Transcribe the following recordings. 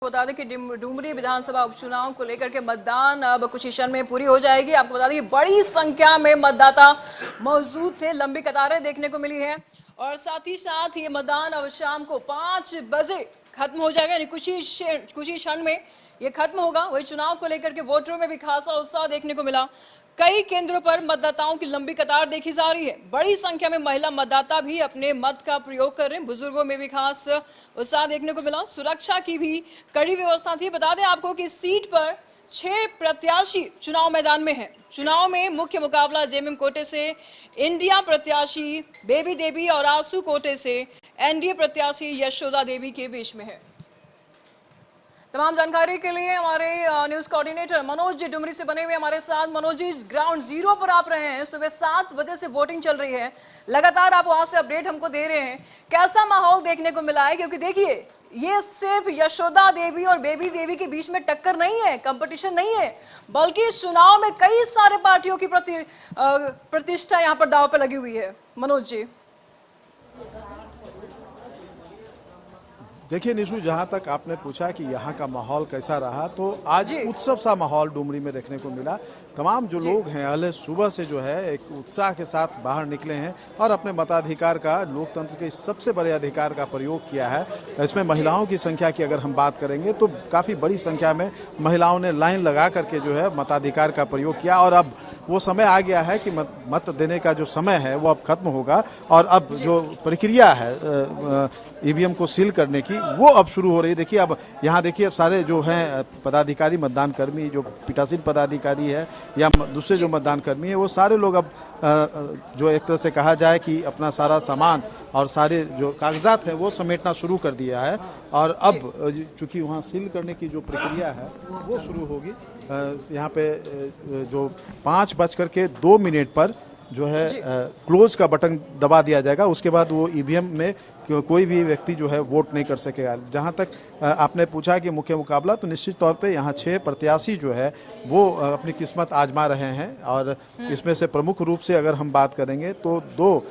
बता दें कि डुमरी विधानसभा उपचुनाव को लेकर के मतदान अब कुछ ही क्षण में पूरी हो जाएगी। आपको बता दें कि बड़ी संख्या में मतदाता मौजूद थे, लंबी कतारें देखने को मिली है और साथ ही साथ ये मतदान अब शाम को 5 बजे खत्म हो जाएगा, यानी कुछ ही क्षण में ये खत्म होगा। वही चुनाव को लेकर के वोटरों में भी खासा उत्साह देखने को मिला। कई केंद्रों पर मतदाताओं की लंबी कतार देखी जा रही है। बड़ी संख्या में महिला मतदाता भी अपने मत का प्रयोग कर रहे हैं। बुजुर्गों में भी खास उत्साह देखने को मिला। सुरक्षा की भी कड़ी व्यवस्था थी। बता दें आपको कि सीट पर 6 प्रत्याशी चुनाव मैदान में हैं। चुनाव में मुख्य मुकाबला जेएमएम कोटे से इंडिया प्रत्याशी बेबी देवी और आसू कोटे से एनडीए प्रत्याशी यशोदा देवी के बीच में है। तमाम जानकारी के लिए हमारे न्यूज कोऑर्डिनेटर मनोज डुमरी से बने हुए हमारे साथ। मनोज जी, ग्राउंड जीरो पर आप रहे हैं, सुबह 7 बजे से वोटिंग चल रही है, लगातार आप वहां से अपडेट हमको दे रहे हैं, कैसा माहौल देखने को मिला है? क्योंकि देखिए, ये सिर्फ यशोदा देवी और बेबी देवी के बीच में टक्कर नहीं है, कंपटीशन नहीं है, बल्कि इस चुनाव में कई सारे पार्टियों की प्रतिष्ठा यहाँ पर दांव पे लगी हुई है। मनोज जी, देखिए निशु, जहां तक आपने पूछा कि यहाँ का माहौल कैसा रहा, तो आज उत्सव सा माहौल डुमरी में देखने को मिला। तमाम जो लोग हैं अहले सुबह से जो है एक उत्साह के साथ बाहर निकले हैं और अपने मताधिकार का, लोकतंत्र के सबसे बड़े अधिकार का प्रयोग किया है। इसमें महिलाओं की संख्या की अगर हम बात करेंगे तो काफ़ी बड़ी संख्या में महिलाओं ने लाइन लगा करके जो है मताधिकार का प्रयोग किया और अब वो समय आ गया है कि मत देने का जो समय है वो अब खत्म होगा और अब जो प्रक्रिया है ईवीएम को सील करने की वो अब शुरू हो रही है। देखिए, अब यहाँ देखिए, अब सारे जो हैं पदाधिकारी, मतदान कर्मी, जो पीठासीन पदाधिकारी है या दूसरे जो मतदान कर्मी है, वो सारे लोग अब जो एक तरह से कहा जाए कि अपना सारा सामान और सारे जो कागजात हैं वो समेटना शुरू कर दिया है और अब चूंकि वहाँ सील करने की जो प्रक्रिया है वो शुरू होगी। यहाँ पे जो 5:02 पर जो है क्लोज का बटन दबा दिया जाएगा। उसके बाद वो ईवीएम में कोई भी व्यक्ति जो है वोट नहीं कर सकेगा। जहां तक आपने पूछा कि मुख्य मुकाबला, तो निश्चित तौर पे यहाँ 6 प्रत्याशी जो है वो अपनी किस्मत आजमा रहे हैं और इसमें से प्रमुख रूप से अगर हम बात करेंगे तो 2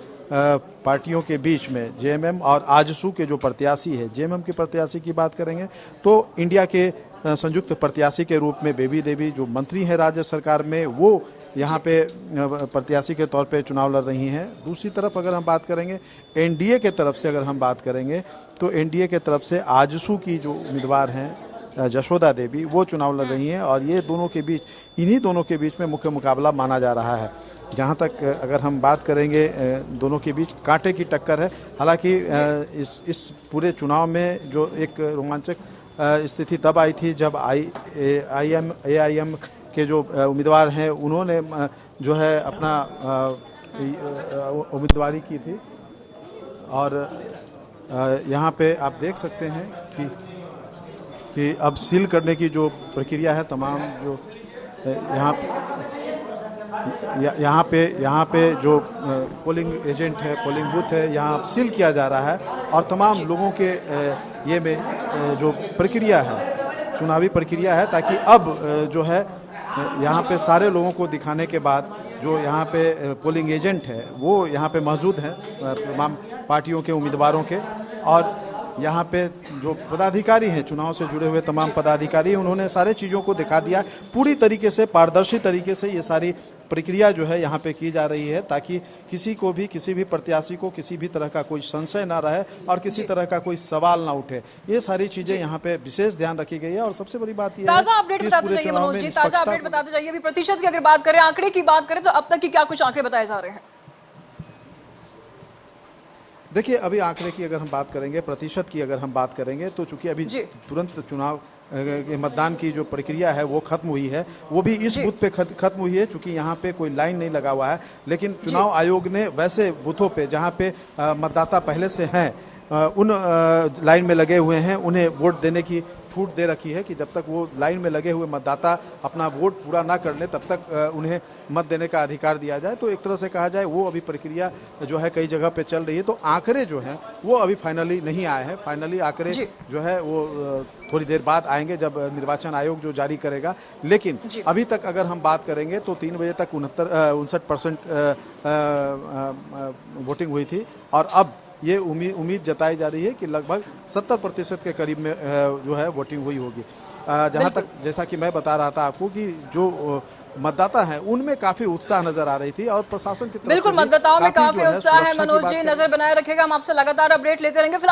पार्टियों के बीच में जेएमएम और आजसू के जो प्रत्याशी है, जेएमएम के प्रत्याशी की बात करेंगे तो इंडिया के संयुक्त प्रत्याशी के रूप में बेबी देवी जो मंत्री हैं राज्य सरकार में, वो यहाँ पे प्रत्याशी के तौर पे चुनाव लड़ रही हैं। दूसरी तरफ अगर हम बात करेंगे एनडीए के तरफ से, अगर हम बात करेंगे तो एनडीए के तरफ से आजसू की जो उम्मीदवार हैं यशोदा देवी, वो चुनाव लड़ रही हैं और ये दोनों के बीच, इन्हीं दोनों के बीच में मुख्य मुकाबला माना जा रहा है। जहाँ तक अगर हम बात करेंगे दोनों के बीच कांटे की टक्कर है। हालांकि इस पूरे चुनाव में जो एक रोमांचक स्थिति तब आई थी जब AIM के जो उम्मीदवार हैं उन्होंने जो है अपना उम्मीदवारी की थी और यहाँ पे आप देख सकते हैं कि अब सील करने की जो प्रक्रिया है, तमाम जो यहाँ पे जो पोलिंग एजेंट है, पोलिंग बूथ है, यहाँ सील किया जा रहा है और तमाम लोगों के ये में जो प्रक्रिया है, चुनावी प्रक्रिया है, ताकि अब जो है यहाँ पे सारे लोगों को दिखाने के बाद जो यहाँ पे पोलिंग एजेंट है वो यहाँ पे मौजूद हैं तमाम पार्टियों के उम्मीदवारों के, और यहाँ पे जो पदाधिकारी हैं, चुनाव से जुड़े हुए तमाम पदाधिकारी, उन्होंने सारे चीज़ों को दिखा दिया। पूरी तरीके से पारदर्शी तरीके से ये सारी प्रक्रिया जो है यहाँ पे की जा रही है ताकि किसी को भी, किसी भी प्रत्याशी को किसी भी तरह का कोई संशय ना रहे और किसी तरह का कोई सवाल ना उठे। ये सारी चीजें यहाँ पे विशेष ध्यान रखी गई है और सबसे बड़ी बात ये है, ताजा अपडेट बताते जाइए मनोज जी, ताजा अपडेट बताते जाइए। अभी प्रतिशत की अगर बात करें, आंकड़े की बात करें तो अब तक की क्या कुछ आंकड़े बताए जा रहे हैं? देखिए, अभी आंकड़े की अगर हम बात करेंगे, प्रतिशत की अगर हम बात करेंगे तो चूंकि अभी तुरंत चुनाव मतदान की जो प्रक्रिया है वो खत्म हुई है, वो भी इस बूथ पे खत्म हुई है चूंकि यहाँ पे कोई लाइन नहीं लगा हुआ है। लेकिन चुनाव आयोग ने वैसे बूथों पे जहाँ पे मतदाता पहले से हैं उन लाइन में लगे हुए हैं, उन्हें वोट देने की छूट दे रखी है कि जब तक वो लाइन में लगे हुए मतदाता अपना वोट पूरा ना कर ले तब तक उन्हें मत देने का अधिकार दिया जाए। तो एक तरह से कहा जाए वो अभी प्रक्रिया जो है कई जगह पे चल रही है। तो आंकड़े जो हैं वो अभी फाइनली नहीं आए हैं। फाइनली आंकड़े जो है वो थोड़ी देर बाद आएंगे जब निर्वाचन आयोग जो जारी करेगा। लेकिन अभी तक अगर हम बात करेंगे तो 3 बजे तक 59% वोटिंग हुई थी और अब ये उम्मीद जताई जा रही है कि लगभग 70% के करीब में जो है वोटिंग हुई होगी। जहां तक जैसा कि मैं बता रहा था आपको कि जो मतदाता हैं उनमें काफी उत्साह नजर आ रही थी और प्रशासन की तरफ बिल्कुल से भी मतदाताओं में काफी जो है उत्साह है। सुरक्षा की मनोज बात जी करें। नजर बनाए रखेगा, हम आपसे लगातार अपडेट लेते रहेंगे। फिलहाल